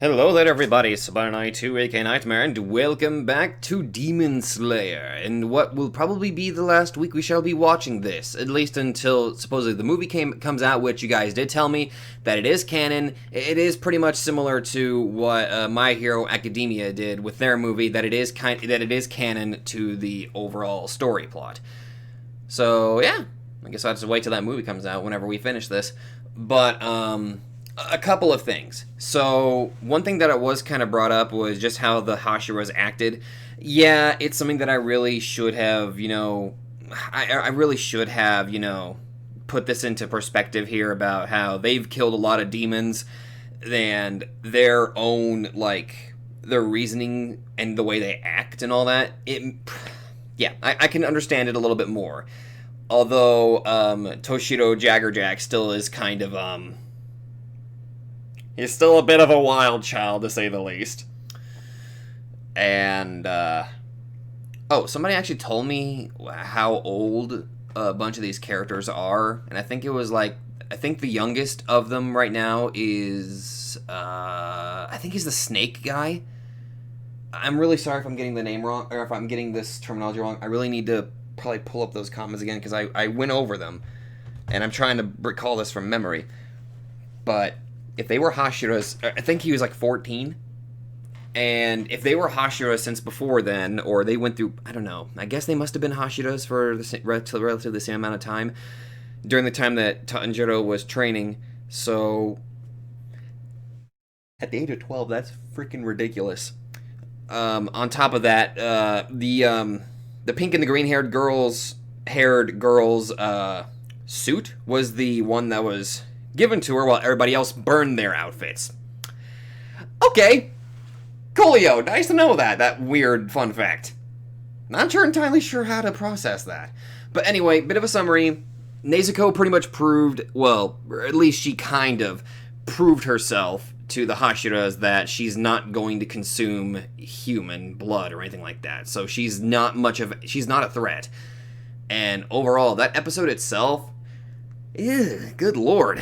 Hello there everybody, Sabanai2 aka Nightmare, and welcome back to Demon Slayer, in what will probably be the last week we shall be watching this, at least until supposedly the movie comes out, which you guys did tell me that it is canon. It is pretty much similar to what My Hero Academia did with their movie, that it is canon to the overall story plot. So yeah, I guess I'll have to wait till that movie comes out whenever we finish this. But a couple of things. So, one thing that it was kind of brought up was just how the Hashiras acted. Yeah, it's something that I really should have, I really should have, put this into perspective here about how they've killed a lot of demons and their own, their reasoning and the way they act and all that. Yeah, I can understand it a little bit more. Although, Toshiro Jaggerjack still is kind of, he's still a bit of a wild child, to say the least. And, oh, somebody actually told me how old a bunch of these characters are. And I think it was I think the youngest of them right now is, I think he's the snake guy. I'm really sorry if I'm getting the name wrong, or if I'm getting this terminology wrong. I really need to probably pull up those comments again, because I went over them. And I'm trying to recall this from memory. But if they were Hashiras, I think he was 14. And if they were Hashiras since before then, or they went through, I don't know, I guess they must have been Hashiras for relatively the same amount of time during the time that Tanjiro was training. So, at the age of 12, that's freaking ridiculous. On top of that, the pink and the green haired girl's suit was the one that was given to her while everybody else burned their outfits. Okay, coolio, nice to know that weird fun fact. Not entirely sure how to process that. But anyway, bit of a summary. Nezuko pretty much proved, well, or at least she kind of proved herself to the Hashiras that she's not going to consume human blood or anything like that. So she's not a threat. And overall, that episode itself, good lord.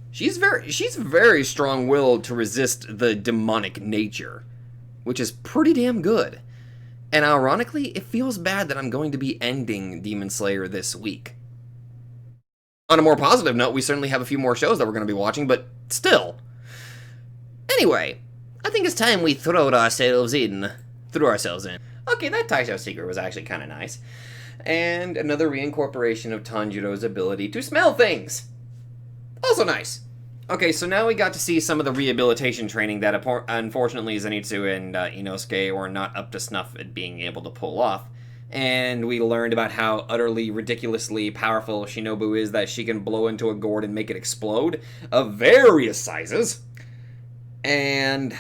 She's very strong-willed to resist the demonic nature, which is pretty damn good. And ironically, it feels bad that I'm going to be ending Demon Slayer this week. On a more positive note, we certainly have a few more shows that we're going to be watching, but still. Anyway, I think it's time we threw ourselves in. Okay, that Taisho secret was actually kind of nice. And another reincorporation of Tanjiro's ability to smell things. Also nice. Okay, so now we got to see some of the rehabilitation training that unfortunately Zenitsu and Inosuke were not up to snuff at being able to pull off. And we learned about how utterly, ridiculously powerful Shinobu is, that she can blow into a gourd and make it explode of various sizes. And,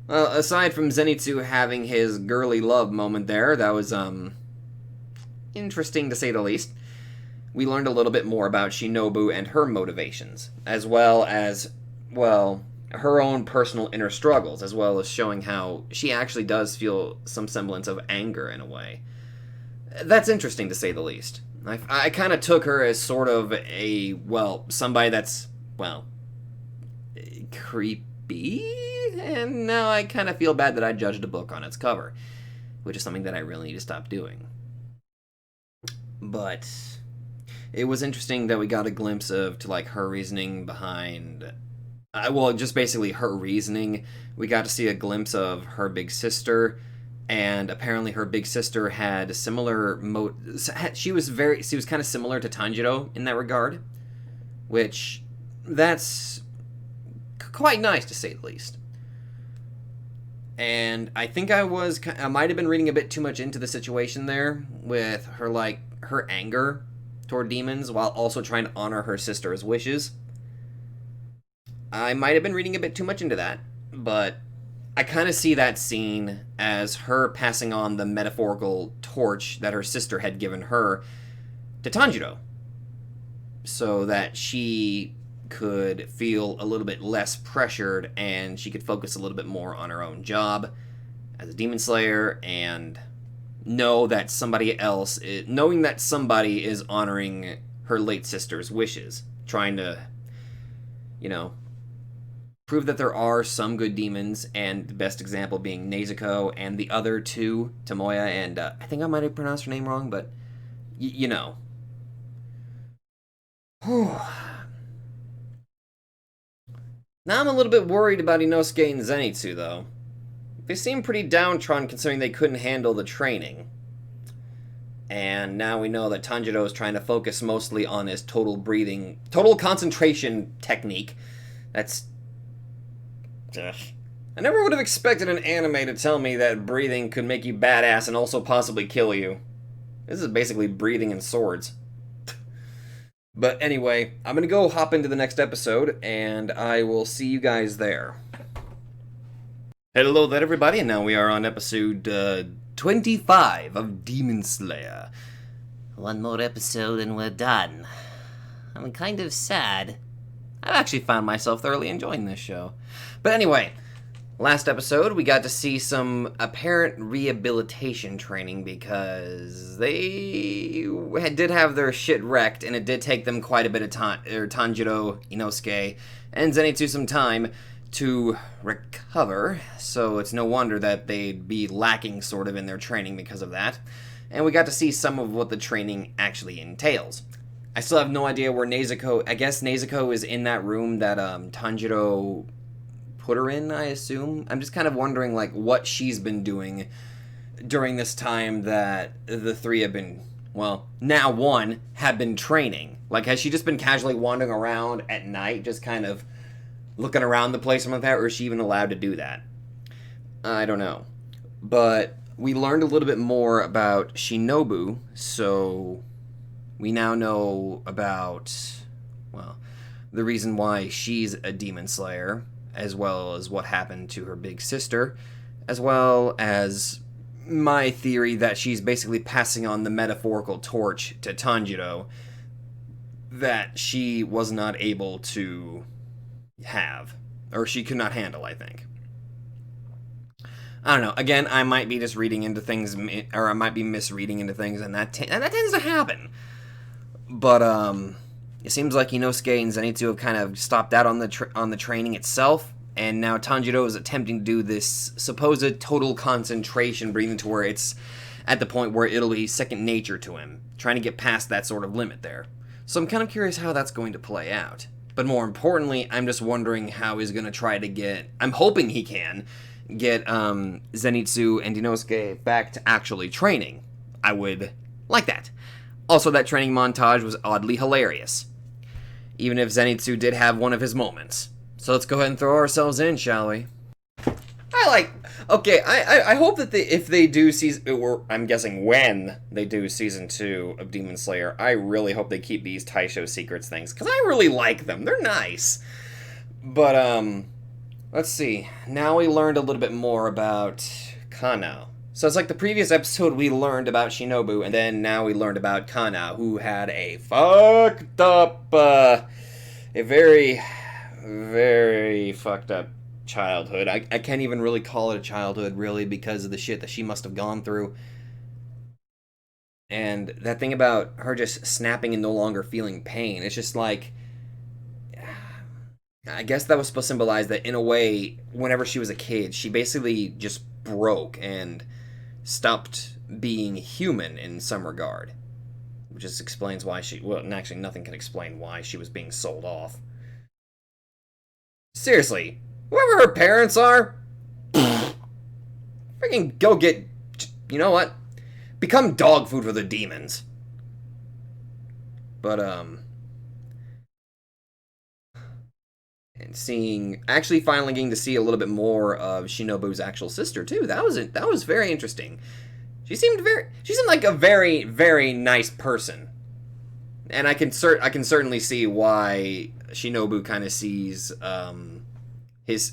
well, aside from Zenitsu having his girly love moment there, that was, interesting to say the least. We learned a little bit more about Shinobu and her motivations, as well as, well, her own personal inner struggles, as well as showing how she actually does feel some semblance of anger in a way. That's interesting to say the least. I kind of took her as sort of somebody that's, creepy, and now I kind of feel bad that I judged a book on its cover, which is something that I really need to stop doing. But it was interesting that we got a glimpse of her reasoning behind, just basically her reasoning. We got to see a glimpse of her big sister, and apparently her big sister had similar she was kind of similar to Tanjiro in that regard, which that's quite nice to say the least. And I think I might have been reading a bit too much into the situation there with her, her anger toward demons while also trying to honor her sister's wishes. I might have been reading a bit too much into that, but I kind of see that scene as her passing on the metaphorical torch that her sister had given her to Tanjiro, so that she could feel a little bit less pressured and she could focus a little bit more on her own job as a demon slayer, and knowing that somebody is honoring her late sister's wishes, trying to, prove that there are some good demons, and the best example being Nezuko and the other two, Tomoya and, I think I might have pronounced her name wrong, but you know. Now I'm a little bit worried about Inosuke and Zenitsu, though. They seem pretty downtrodden considering they couldn't handle the training. And now we know that Tanjiro is trying to focus mostly on his total concentration technique. That's... Ugh. I never would have expected an anime to tell me that breathing could make you badass and also possibly kill you. This is basically breathing and swords. But anyway, I'm gonna go hop into the next episode, and I will see you guys there. Hello there, everybody, and now we are on episode 25 of Demon Slayer. One more episode and we're done. I'm kind of sad. I've actually found myself thoroughly enjoying this show. But anyway, last episode we got to see some apparent rehabilitation training because they did have their shit wrecked, and it did take them quite a bit of time, Tanjiro, Inosuke, and Zenitsu some time to recover, so it's no wonder that they'd be lacking sort of in their training because of that. And we got to see some of what the training actually entails. I still have no idea where Nezuko... I guess Nezuko is in that room that Tanjiro put her in, I assume. I'm just kind of wondering, like, what she's been doing during this time that the three have been... Well, now one, have been training. Like, has she just been casually wandering around at night, just kind of looking around the place or something like that, or is she even allowed to do that? I don't know. But we learned a little bit more about Shinobu, so we now know about, well, the reason why she's a demon slayer, as well as what happened to her big sister, as well as my theory that she's basically passing on the metaphorical torch to Tanjiro that she was not able to have, or she could not handle, I think. I don't know. Again, I might be just reading into things, or I might be misreading into things, and that tends to happen. But it seems like Inosuke and Zenitsu have kind of stopped out on the training itself, and now Tanjiro is attempting to do this supposed total concentration breathing to where it's at the point where it'll be second nature to him, trying to get past that sort of limit there. So I'm kind of curious how that's going to play out. But more importantly, I'm just wondering how he's going to try to get... I'm hoping he can get Zenitsu and Inosuke back to actually training. I would like that. Also, that training montage was oddly hilarious. Even if Zenitsu did have one of his moments. So let's go ahead and throw ourselves in, shall we? I hope that if they do or I'm guessing when they do season 2 of Demon Slayer, I really hope they keep these Taisho Secrets things, because I really like them. They're nice. But, let's see. Now we learned a little bit more about Kana. So it's like the previous episode we learned about Shinobu, and then now we learned about Kana, who had a fucked up, a very, very fucked up childhood. I can't even really call it a childhood, really, because of the shit that she must have gone through. And that thing about her just snapping and no longer feeling pain, it's just like... I guess that was supposed to symbolize that, in a way, whenever she was a kid, she basically just broke and stopped being human in some regard. Which just explains why she... Well, actually, nothing can explain why she was being sold off. Seriously. Whoever her parents are, freaking go get, you know what? Become dog food for the demons. But, and actually finally getting to see a little bit more of Shinobu's actual sister, too. That was very interesting. She seemed like a very, very nice person. And I can certainly see why Shinobu kind of sees,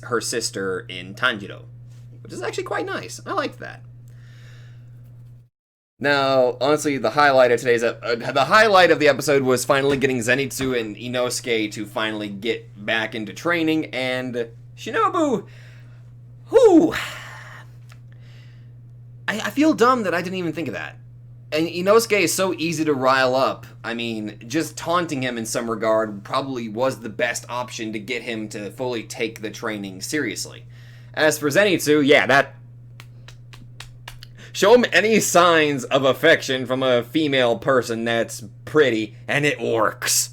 her sister in Tanjiro, which is actually quite nice. I liked that. Now, honestly, the highlight of the episode was finally getting Zenitsu and Inosuke to finally get back into training, and Shinobu, whoo! I feel dumb that I didn't even think of that. And Inosuke is so easy to rile up. I mean, just taunting him in some regard probably was the best option to get him to fully take the training seriously. As for Zenitsu, yeah, that... Show him any signs of affection from a female person that's pretty, and it works.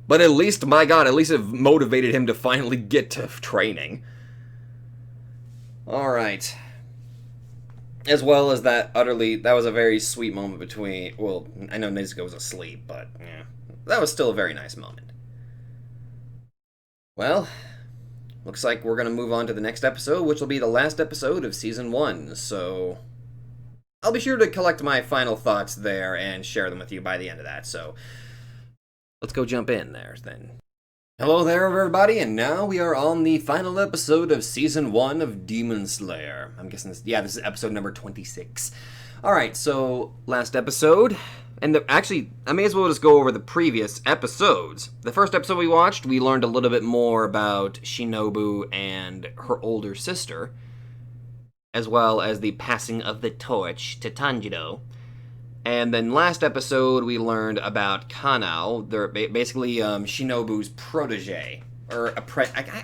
But at least, my god, at least it motivated him to finally get to training. Alright. As well as that that was a very sweet moment between, well, I know Nezuko was asleep, but, yeah. That was still a very nice moment. Well, looks like we're gonna move on to the next episode, which will be the last episode of Season 1, so... I'll be sure to collect my final thoughts there and share them with you by the end of that, so... Let's go jump in there, then. Hello there, everybody, and now we are on the final episode of Season 1 of Demon Slayer. I'm guessing this is episode number 26. Alright, so, last episode, and actually, I may as well just go over the previous episodes. The first episode we watched, we learned a little bit more about Shinobu and her older sister, as well as the passing of the torch to Tanjiro. And then last episode, we learned about Kanao. They're basically Shinobu's protege. Or I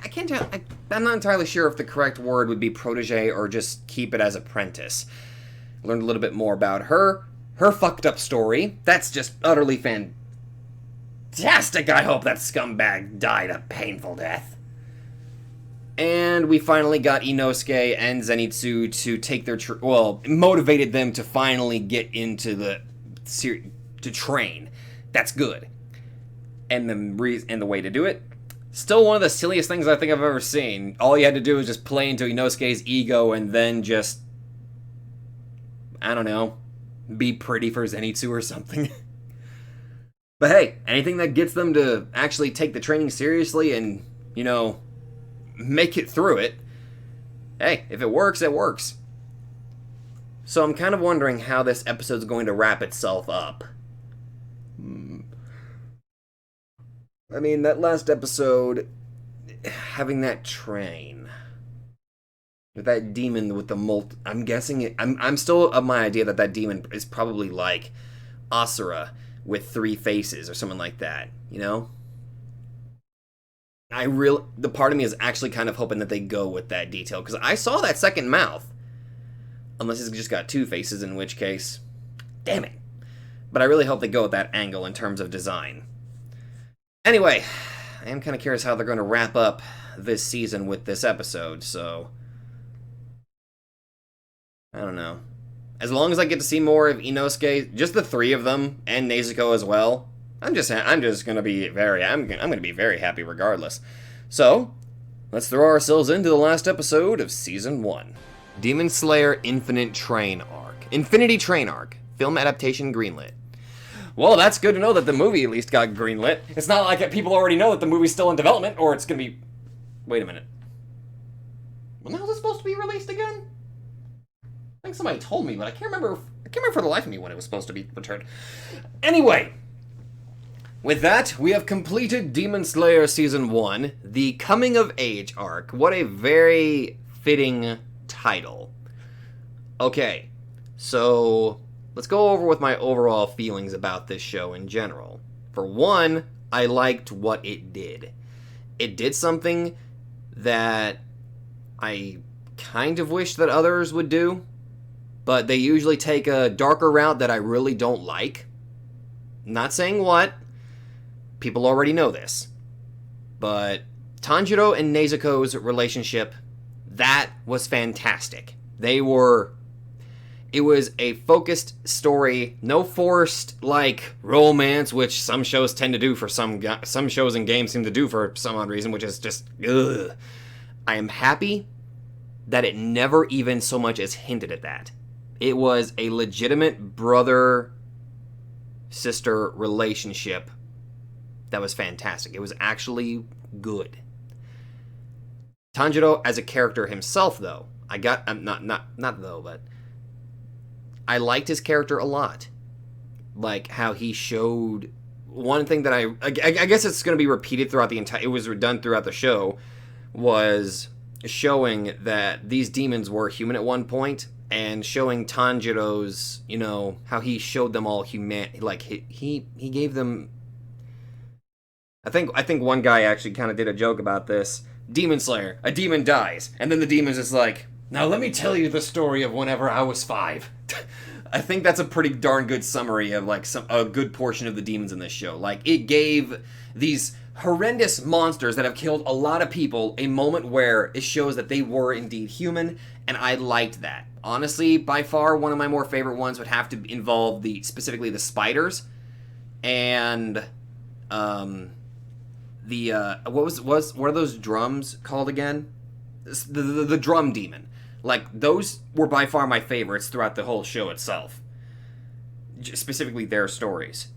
can't tell. I'm not entirely sure if the correct word would be protege or just keep it as apprentice. Learned a little bit more about her fucked up story. That's just utterly fantastic. I hope that scumbag died a painful death. And we finally got Inosuke and Zenitsu to take their... motivated them to finally get into to train. That's good. And the way to do it, still one of the silliest things I think I've ever seen. All you had to do was just play into Inosuke's ego and then just... I don't know. Be pretty for Zenitsu or something. But hey, anything that gets them to actually take the training seriously and, make it through it. Hey, if it works, it works. So I'm kind of wondering how this episode's going to wrap itself up. I mean, that last episode, having that train, with that demon with the I'm guessing I'm still of my idea that demon is probably like Asura with 3 faces or something like that, the part of me is actually kind of hoping that they go with that detail, because I saw that second mouth. Unless it's just got 2 faces, in which case, damn it. But I really hope they go with that angle in terms of design. Anyway, I am kind of curious how they're going to wrap up this season with this episode, so... I don't know. As long as I get to see more of Inosuke, just the 3 of them, and Nezuko as well, I'm just gonna be I'm gonna be very happy regardless. So, let's throw ourselves into the last episode of Season 1. Demon Slayer Infinity Train Arc. Film adaptation greenlit. Well, that's good to know that the movie at least got greenlit. It's not like people already know that the movie's still in development, or it's gonna be... Wait a minute. When the hell is it supposed to be released again? I think somebody told me, but I can't remember for the life of me when it was supposed to be returned. Anyway... With that, we have completed Demon Slayer Season 1, the Coming of Age arc. What a very fitting title. Okay, so let's go over with my overall feelings about this show in general. For one, I liked what it did. It did something that I kind of wish that others would do, but they usually take a darker route that I really don't like. Not saying what. People already know this. But Tanjiro and Nezuko's relationship, that was fantastic. It was a focused story, no forced, romance, which some shows tend to do for some shows and games seem to do for some odd reason, which is just, ugh. I am happy that it never even so much as hinted at that. It was a legitimate brother-sister relationship that was fantastic. It was actually good. Tanjiro as a character himself, though, but I liked his character a lot. Like how he showed one thing that I guess it's going to be repeated throughout the entire. It was done throughout the show, was showing that these demons were human at one point, and showing Tanjiro's, you know, how he showed them all like he gave them. I think one guy actually kind of did a joke about this. Demon Slayer, a demon dies, and then the demon's just like, now let me tell you the story of whenever I was 5. I think that's a pretty darn good summary of like a good portion of the demons in this show. Like, it gave these horrendous monsters that have killed a lot of people a moment where it shows that they were indeed human, and I liked that. Honestly, by far one of my more favorite ones would have to involve specifically the spiders and what are those drums called again? The drum demon. Like, those were by far my favorites throughout the whole show itself. Specifically their stories.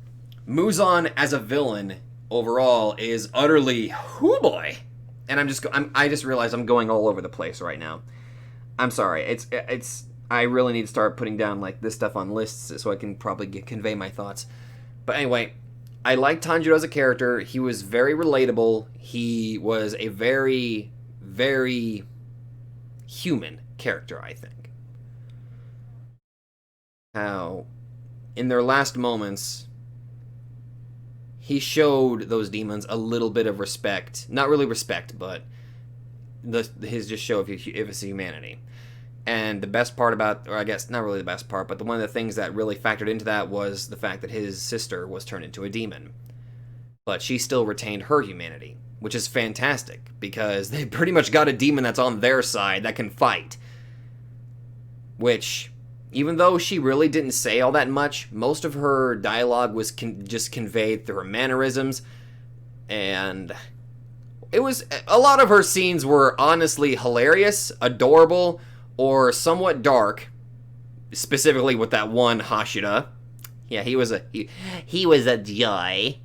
Muzan as a villain overall is utterly hoo boy. And I just realized I'm going all over the place right now. I'm sorry. I really need to start putting down like this stuff on lists so I can probably convey my thoughts. But anyway, I liked Tanjiro as a character. He was very relatable. He was a very, very human character, I think. How, in their last moments, he showed those demons a little bit of respect. Not really respect, but his just show of his humanity. And the best part about, or I guess not really the best part, but one of the things that really factored into that was the fact that his sister was turned into a demon. But she still retained her humanity, which is fantastic, because they pretty much got a demon that's on their side that can fight. Which, even though she really didn't say all that much, most of her dialogue was just conveyed through her mannerisms, and it was, a lot of her scenes were honestly hilarious, adorable, or somewhat dark, specifically with that one Hashira. Yeah, he was a joy.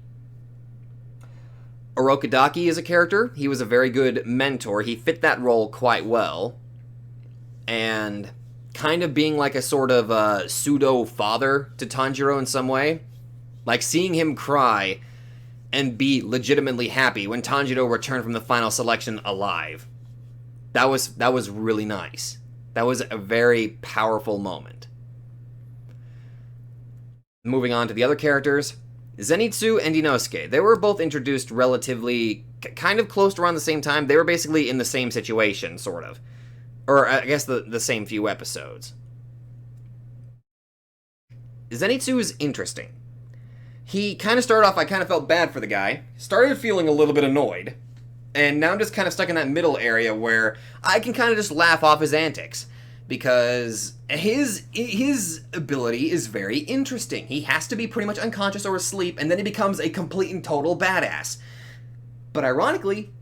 Orokodaki is a character. He was a very good mentor. He fit that role quite well. And kind of being like a sort of pseudo-father to Tanjiro in some way. Like, seeing him cry and be legitimately happy when Tanjiro returned from the final selection alive. That was really nice. That was a very powerful moment. Moving on to the other characters, Zenitsu and Inosuke. They were both introduced relatively kind of close to around the same time. They were basically in the same situation, sort of. Or I guess the same few episodes. Zenitsu is interesting. He kind of started off, I kind of felt bad for the guy. Started feeling a little bit annoyed. And now I'm just kind of stuck in that middle area where I can kind of just laugh off his antics. Because his ability is very interesting. He has to be pretty much unconscious or asleep, and then he becomes a complete and total badass. But ironically,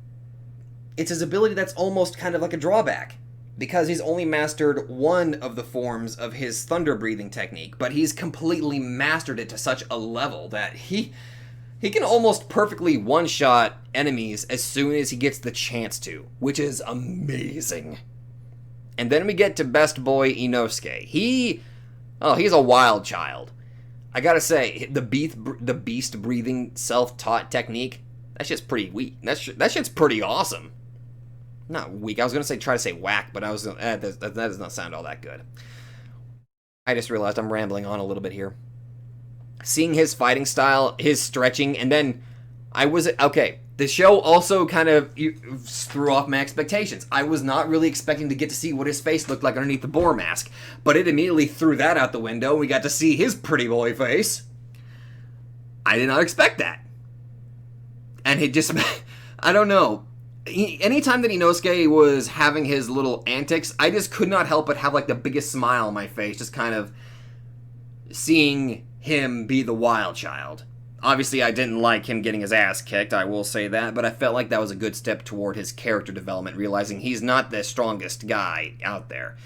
it's his ability that's almost kind of like a drawback. Because he's only mastered one of the forms of his thunder breathing technique, but he's completely mastered it to such a level that he can almost perfectly one-shot enemies as soon as he gets the chance to, which is amazing. And then we get to best boy Inosuke. He's a wild child. I gotta say, the beast breathing self-taught technique, that shit's pretty weak. That shit's pretty awesome. Not weak. I was gonna try to say whack, but that does not sound all that good. I just realized I'm rambling on a little bit here. Seeing his fighting style, his stretching, and then the show also kind of threw off my expectations. I was not really expecting to get to see what his face looked like underneath the boar mask, but it immediately threw that out the window, and we got to see his pretty boy face. I did not expect that. And he just, I don't know. Anytime that Inosuke was having his little antics, I just could not help but have like the biggest smile on my face, just kind of seeing him be the wild child. Obviously, I didn't like him getting his ass kicked, I will say that, but I felt like that was a good step toward his character development, realizing he's not the strongest guy out there.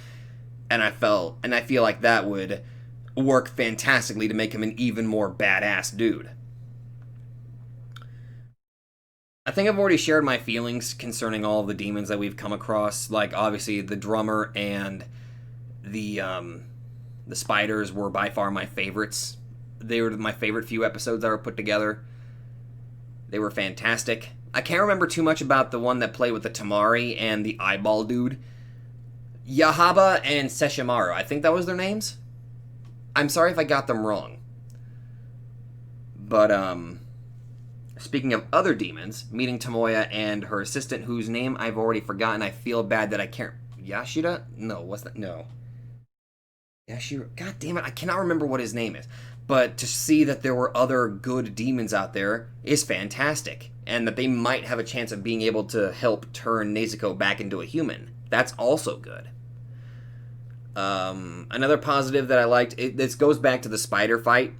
And I feel like that would work fantastically to make him an even more badass dude. I think I've already shared my feelings concerning all of the demons that we've come across. Like, obviously, the drummer and the spiders were by far my favorites. They were my favorite few episodes that were put together. They were fantastic. I can't remember too much about the one that played with the Tamari and the eyeball dude. Yahaba and Sesshimaru. I think that was their names. I'm sorry if I got them wrong. But, speaking of other demons, meeting Tomoya and her assistant, whose name I've already forgotten. I feel bad that I can't... Yashida? No, what's that? No. Yashiro... God damn it, I cannot remember what his name is. But to see that there were other good demons out there is fantastic. And that they might have a chance of being able to help turn Nezuko back into a human. That's also good. Another positive that I liked, this goes back to the spider fight.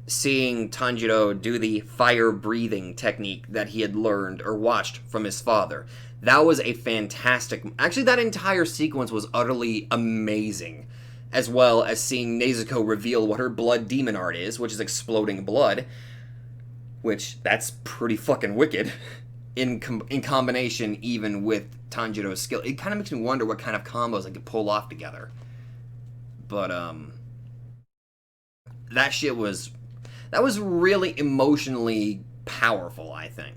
Seeing Tanjiro do the fire breathing technique that he had learned or watched from his father. That was a fantastic... Actually, that entire sequence was utterly amazing. As well as seeing Nezuko reveal what her blood demon art is, which is exploding blood. Which, that's pretty fucking wicked. In combination even with Tanjiro's skill. It kind of makes me wonder what kind of combos I could pull off together. But, that shit was... That was really emotionally powerful, I think.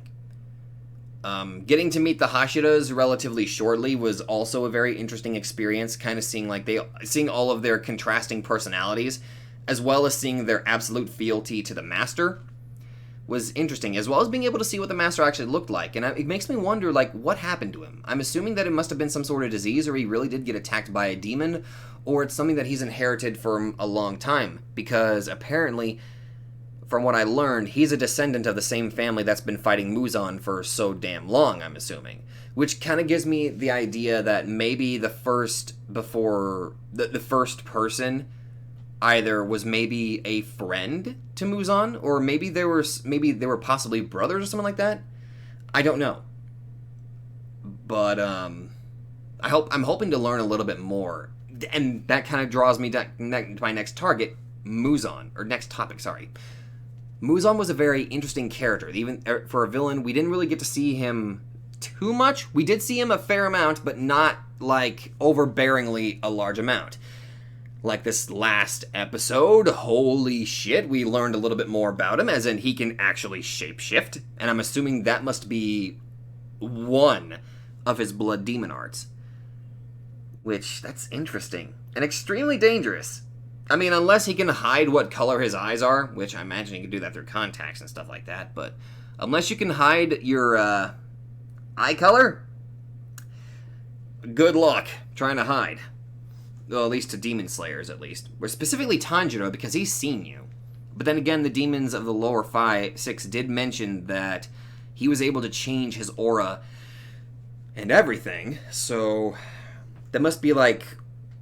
Getting to meet the Hashiras relatively shortly was also a very interesting experience, kind of seeing all of their contrasting personalities, as well as seeing their absolute fealty to the Master, was interesting, as well as being able to see what the Master actually looked like. And it makes me wonder, like, what happened to him? I'm assuming that it must have been some sort of disease, or he really did get attacked by a demon, or it's something that he's inherited for a long time, because apparently... From what I learned, he's a descendant of the same family that's been fighting Muzan for so damn long, I'm assuming. Which kind of gives me the idea that maybe the first person either was maybe a friend to Muzan, or maybe they were possibly brothers or something like that. I don't know. But I'm hoping to learn a little bit more. And that kind of draws me to my next target, Muzan, or next topic, sorry. Muzan was a very interesting character. Even for a villain, we didn't really get to see him too much. We did see him a fair amount, but not, like, overbearingly a large amount. Like this last episode, holy shit, we learned a little bit more about him, as in he can actually shapeshift, and I'm assuming that must be one of his blood demon arts. Which, that's interesting. And extremely dangerous. I mean, unless he can hide what color his eyes are, which I imagine he can do that through contacts and stuff like that, but unless you can hide your eye color, good luck trying to hide. Well, at least to demon slayers, at least. Or specifically Tanjiro, because he's seen you. But then again, the demons of the lower 6 did mention that he was able to change his aura and everything, so that must be like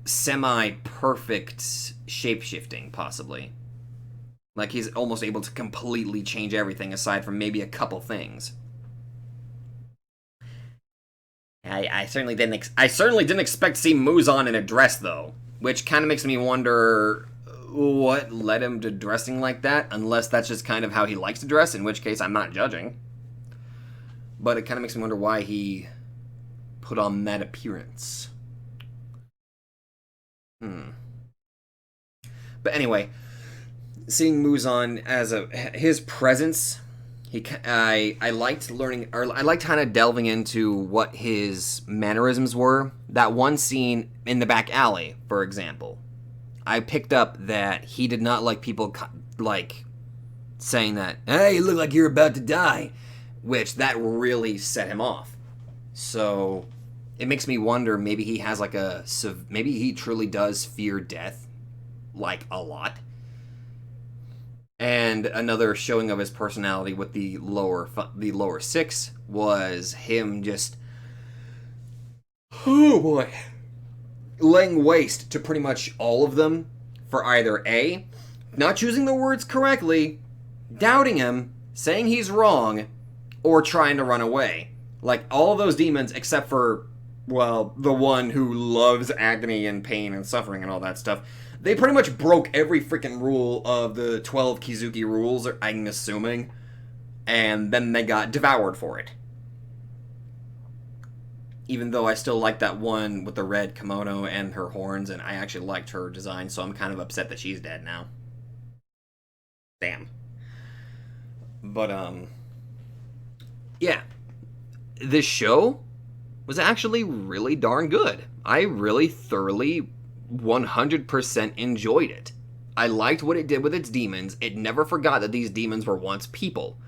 semi-perfect shape-shifting, possibly. Like he's almost able to completely change everything aside from maybe a couple things. I certainly didn't expect to see Muzan in a dress, though, which kind of makes me wonder what led him to dressing like that, unless that's just kind of how he likes to dress, in which case I'm not judging. But it kind of makes me wonder why he put on that appearance. But anyway, seeing Muzan as his presence, I liked learning, or I liked kind of delving into what his mannerisms were. That one scene in the back alley, for example, I picked up that he did not like people like saying that, "Hey, you look like you're about to die," which that really set him off. So it makes me wonder, maybe he has like maybe he truly does fear death, like, a lot. And another showing of his personality with the lower 6 was him just, oh boy, laying waste to pretty much all of them for either A, not choosing the words correctly, doubting him, saying he's wrong, or trying to run away. Like, all of those demons except for, well, the one who loves agony and pain and suffering and all that stuff. They pretty much broke every freaking rule of the 12 Kizuki rules, I'm assuming, and then they got devoured for it. Even though I still like that one with the red kimono and her horns, and I actually liked her design, so I'm kind of upset that she's dead now. Damn. But, yeah. This show was actually really darn good. I really thoroughly 100% enjoyed it. I liked what it did with its demons. It never forgot that these demons were once people.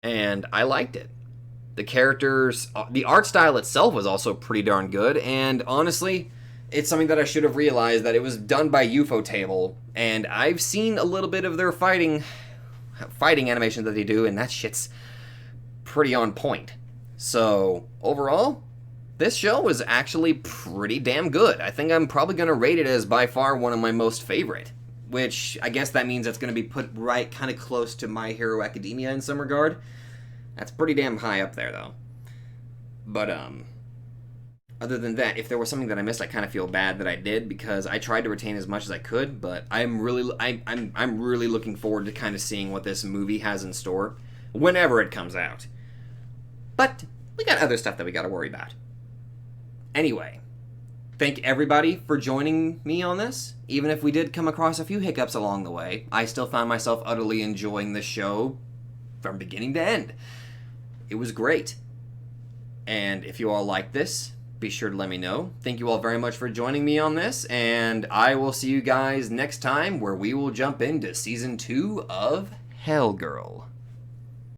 And I liked it. The characters, the art style itself was also pretty darn good, and honestly, it's something that I should have realized that it was done by Ufotable, and I've seen a little bit of their fighting animation that they do, and that shit's pretty on point. So, overall, this show was actually pretty damn good. I think I'm probably going to rate it as by far one of my most favorite, which I guess that means it's going to be put right kind of close to My Hero Academia in some regard. That's pretty damn high up there, though. But, other than that, if there was something that I missed, I kind of feel bad that I did, because I tried to retain as much as I could, but I'm really looking forward to kind of seeing what this movie has in store whenever it comes out. But we got other stuff that we got to worry about. Anyway, thank everybody for joining me on this. Even if we did come across a few hiccups along the way, I still found myself utterly enjoying the show from beginning to end. It was great. And if you all like this, be sure to let me know. Thank you all very much for joining me on this, and I will see you guys next time, where we will jump into Season 2 of Hell Girl.